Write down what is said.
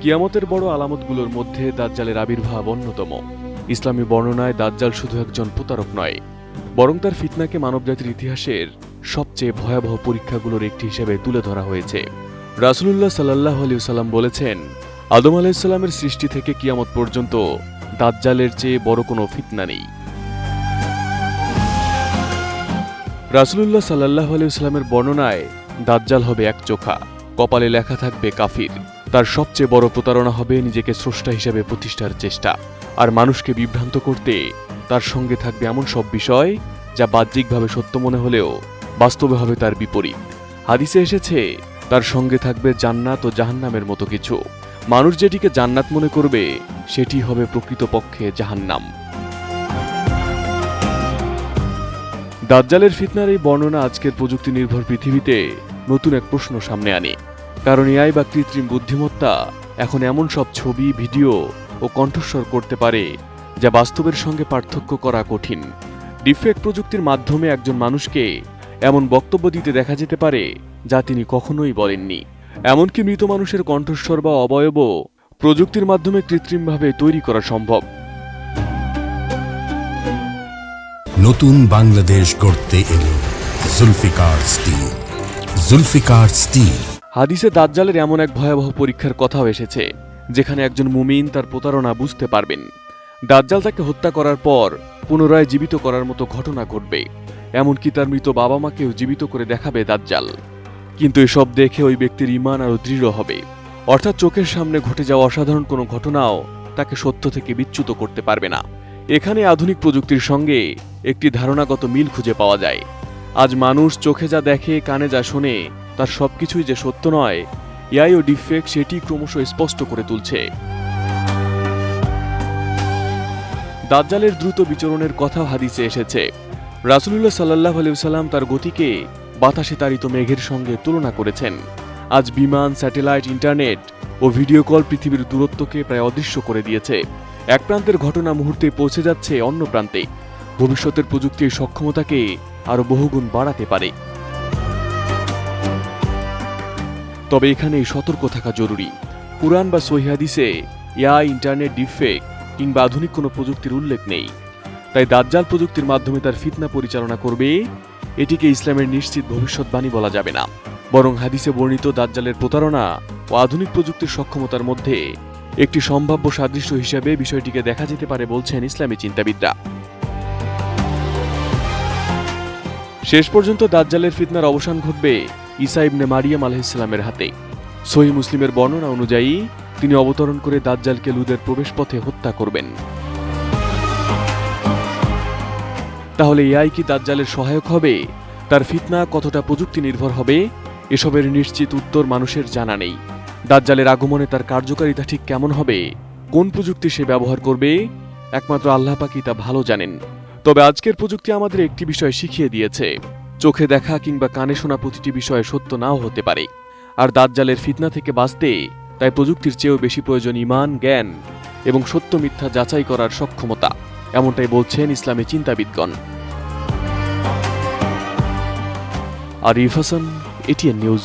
কিয়ামতের বড় আলামতগুলোর মধ্যে দাজ্জালের আবির্ভাব অন্যতম। ইসলামী বর্ণনায় দাজ্জাল শুধু একজন প্রতারক নয়, বরং তার ফিতনাকে মানবজাতির ইতিহাসের সবচেয়ে ভয়াবহ পরীক্ষাগুলোর একটি হিসেবে তুলে ধরা হয়েছে। রাসূলুল্লাহ সাল্লাল্লাহু আলাইহি ওয়াসাল্লাম বলেছেন, আদম আলাইহিস সালামের সৃষ্টি থেকে কিয়ামত পর্যন্ত দাজ্জালের চেয়ে বড় কোনো ফিতনা নেই। রাসূলুল্লাহ সাল্লাল্লাহু আলাইহি ওয়াসাল্লামের বর্ণনায় দাজ্জাল হবে একচোখা, কপালে লেখা থাকবে কাফির। তার সবচেয়ে বড় প্রতারণা হবে নিজেকে স্রষ্টা হিসেবে প্রতিষ্ঠার চেষ্টা, আর মানুষকে বিভ্রান্ত করতে তার সঙ্গে থাকবে এমন সব বিষয় যা বাহ্যিকভাবে সত্য মনে হলেও বাস্তবে হবে তার বিপরীত। হাদিসে এসেছে, তার সঙ্গে থাকবে জান্নাত ও জাহান্নামের মতো কিছু। মানুষ যেটিকে জান্নাত মনে করবে সেটি হবে প্রকৃতপক্ষে জাহান্নাম। দাজ্জালের ফিতনার এই বর্ণনা আজকের প্রযুক্তি নির্ভর পৃথিবীতে নতুন এক প্রশ্ন সামনে আনে। কারণ এআই বা কৃত্রিম বুদ্ধিমত্তা এখন এমন সব ছবি, ভিডিও ও কণ্ঠস্বর করতে পারে যা বাস্তবের সঙ্গে পার্থক্য করা কঠিন। ডিফেক্ট প্রযুক্তির মাধ্যমে একজন মানুষকে এমন বক্তব্য দিতে দেখা যেতে পারে যা তিনি কখনোই বলেননি। এমনকি মৃত মানুষের কণ্ঠস্বর বা অবয়বও প্রযুক্তির মাধ্যমে কৃত্রিমভাবে তৈরি করা সম্ভব। নতুন বাংলাদেশ গড়তে এলো জুলফিকার স্টিল। জুলফিকার স্টিল। হাদিসে দাজ্জালের এমন এক ভয়াবহ পরীক্ষার কথাও এসেছে, যেখানে একজন মুমিন তার প্রতারণা বুঝতে পারবেন। দাজ্জাল তাকে হত্যা করার পর পুনরায় জীবিত করার মতো ঘটনা ঘটবে, এমনকি তার মৃত বাবা মাকেও জীবিত করে দেখাবে দাজ্জাল। কিন্তু এসব দেখে ওই ব্যক্তির ঈমান আরও দৃঢ় হবে, অর্থাৎ চোখের সামনে ঘটে যাওয়া অসাধারণ কোনো ঘটনাও তাকে সত্য থেকে বিচ্যুত করতে পারবে না। এখানে আধুনিক প্রযুক্তির সঙ্গে একটি ধারণাগত মিল খুঁজে পাওয়া যায়। আজ মানুষ চোখে যা দেখে, কানে যা শোনে, তার সবকিছুই যে সত্য নয়, এআই ও ডিফেক্ট সেটি ক্রমশ স্পষ্ট করে তুলছে। দাজ্জালের দ্রুত বিচরণের কথাও হাদিসে এসেছে। রাসূলুল্লাহ সাল্লাল্লাহু আলাইহি ওয়াসাল্লাম তার গতিকে বাতাসে তাড়িত মেঘের সঙ্গে তুলনা করেছেন। আজ বিমান, স্যাটেলাইট, ইন্টারনেট ও ভিডিও কল পৃথিবীর দূরত্বকে প্রায় অদৃশ্য করে দিয়েছে। এক প্রান্তের ঘটনা মুহূর্তে পৌঁছে যাচ্ছে অন্য প্রান্তে। ভবিষ্যতের প্রযুক্তির সক্ষমতাকে আরও বহুগুণ বাড়াতে পারে। তবে এখানেই সতর্ক থাকা জরুরি। কুরআন বা সহিহ হাদিসে এআই, ইন্টারনেট, ডিফেক্ট কিংবা আধুনিক কোনো প্রযুক্তির উল্লেখ নেই। তাই দাজ্জাল প্রযুক্তির মাধ্যমে তার ফিতনা পরিচালনা করবে, এটিকে ইসলামের নিশ্চিত ভবিষ্যৎবাণী বলা যাবে না। বরং হাদিসে বর্ণিত দাজ্জালের প্রতারণা ও আধুনিক প্রযুক্তির সক্ষমতার মধ্যে একটি সম্ভাব্য সাদৃশ্য হিসেবে বিষয়টিকে দেখা যেতে পারে বলছেন ইসলামী চিন্তাবিদরা। শেষ পর্যন্ত দাজ্জালের ফিতনার অবসান ঘটবে ঈসা ইবনে মারিয়াম আলাইহিস সালামের হাতে। সহিহ মুসলিমের বর্ণনা অনুযায়ী তিনি অবতরণ করে দাজ্জালকে লুদের প্রবেশপথে হত্যা করবেন। তাহলে এআই কি দাজ্জালের সহায়ক হবে? তার ফিতনা কতটা প্রযুক্তি নির্ভর হবে? এসবের নিশ্চিত উত্তর মানুষের জানা নেই। দাজ্জালের আগমনে তার কার্যকারিতা ঠিক কেমন হবে, কোন প্রযুক্তি সে ব্যবহার করবে, একমাত্র আল্লাহ পাকই তা ভালো জানেন। তবে আজকের প্রযুক্তি আমাদের একটি বিষয় শিখিয়ে দিয়েছে, চোখে দেখা কিংবা কানে শোনা প্রতিটি বিষয় সত্য নাও হতে পারে। আর দাজ্জালের ফিতনা থেকে বাঁচতে তাই প্রযুক্তির চেয়েও বেশি প্রয়োজন ঈমান, জ্ঞান এবং সত্য মিথ্যা যাচাই করার সক্ষমতা। এমনটাই বলছেন ইসলামী চিন্তাবিদগণ। Arif Hasan, ATN news.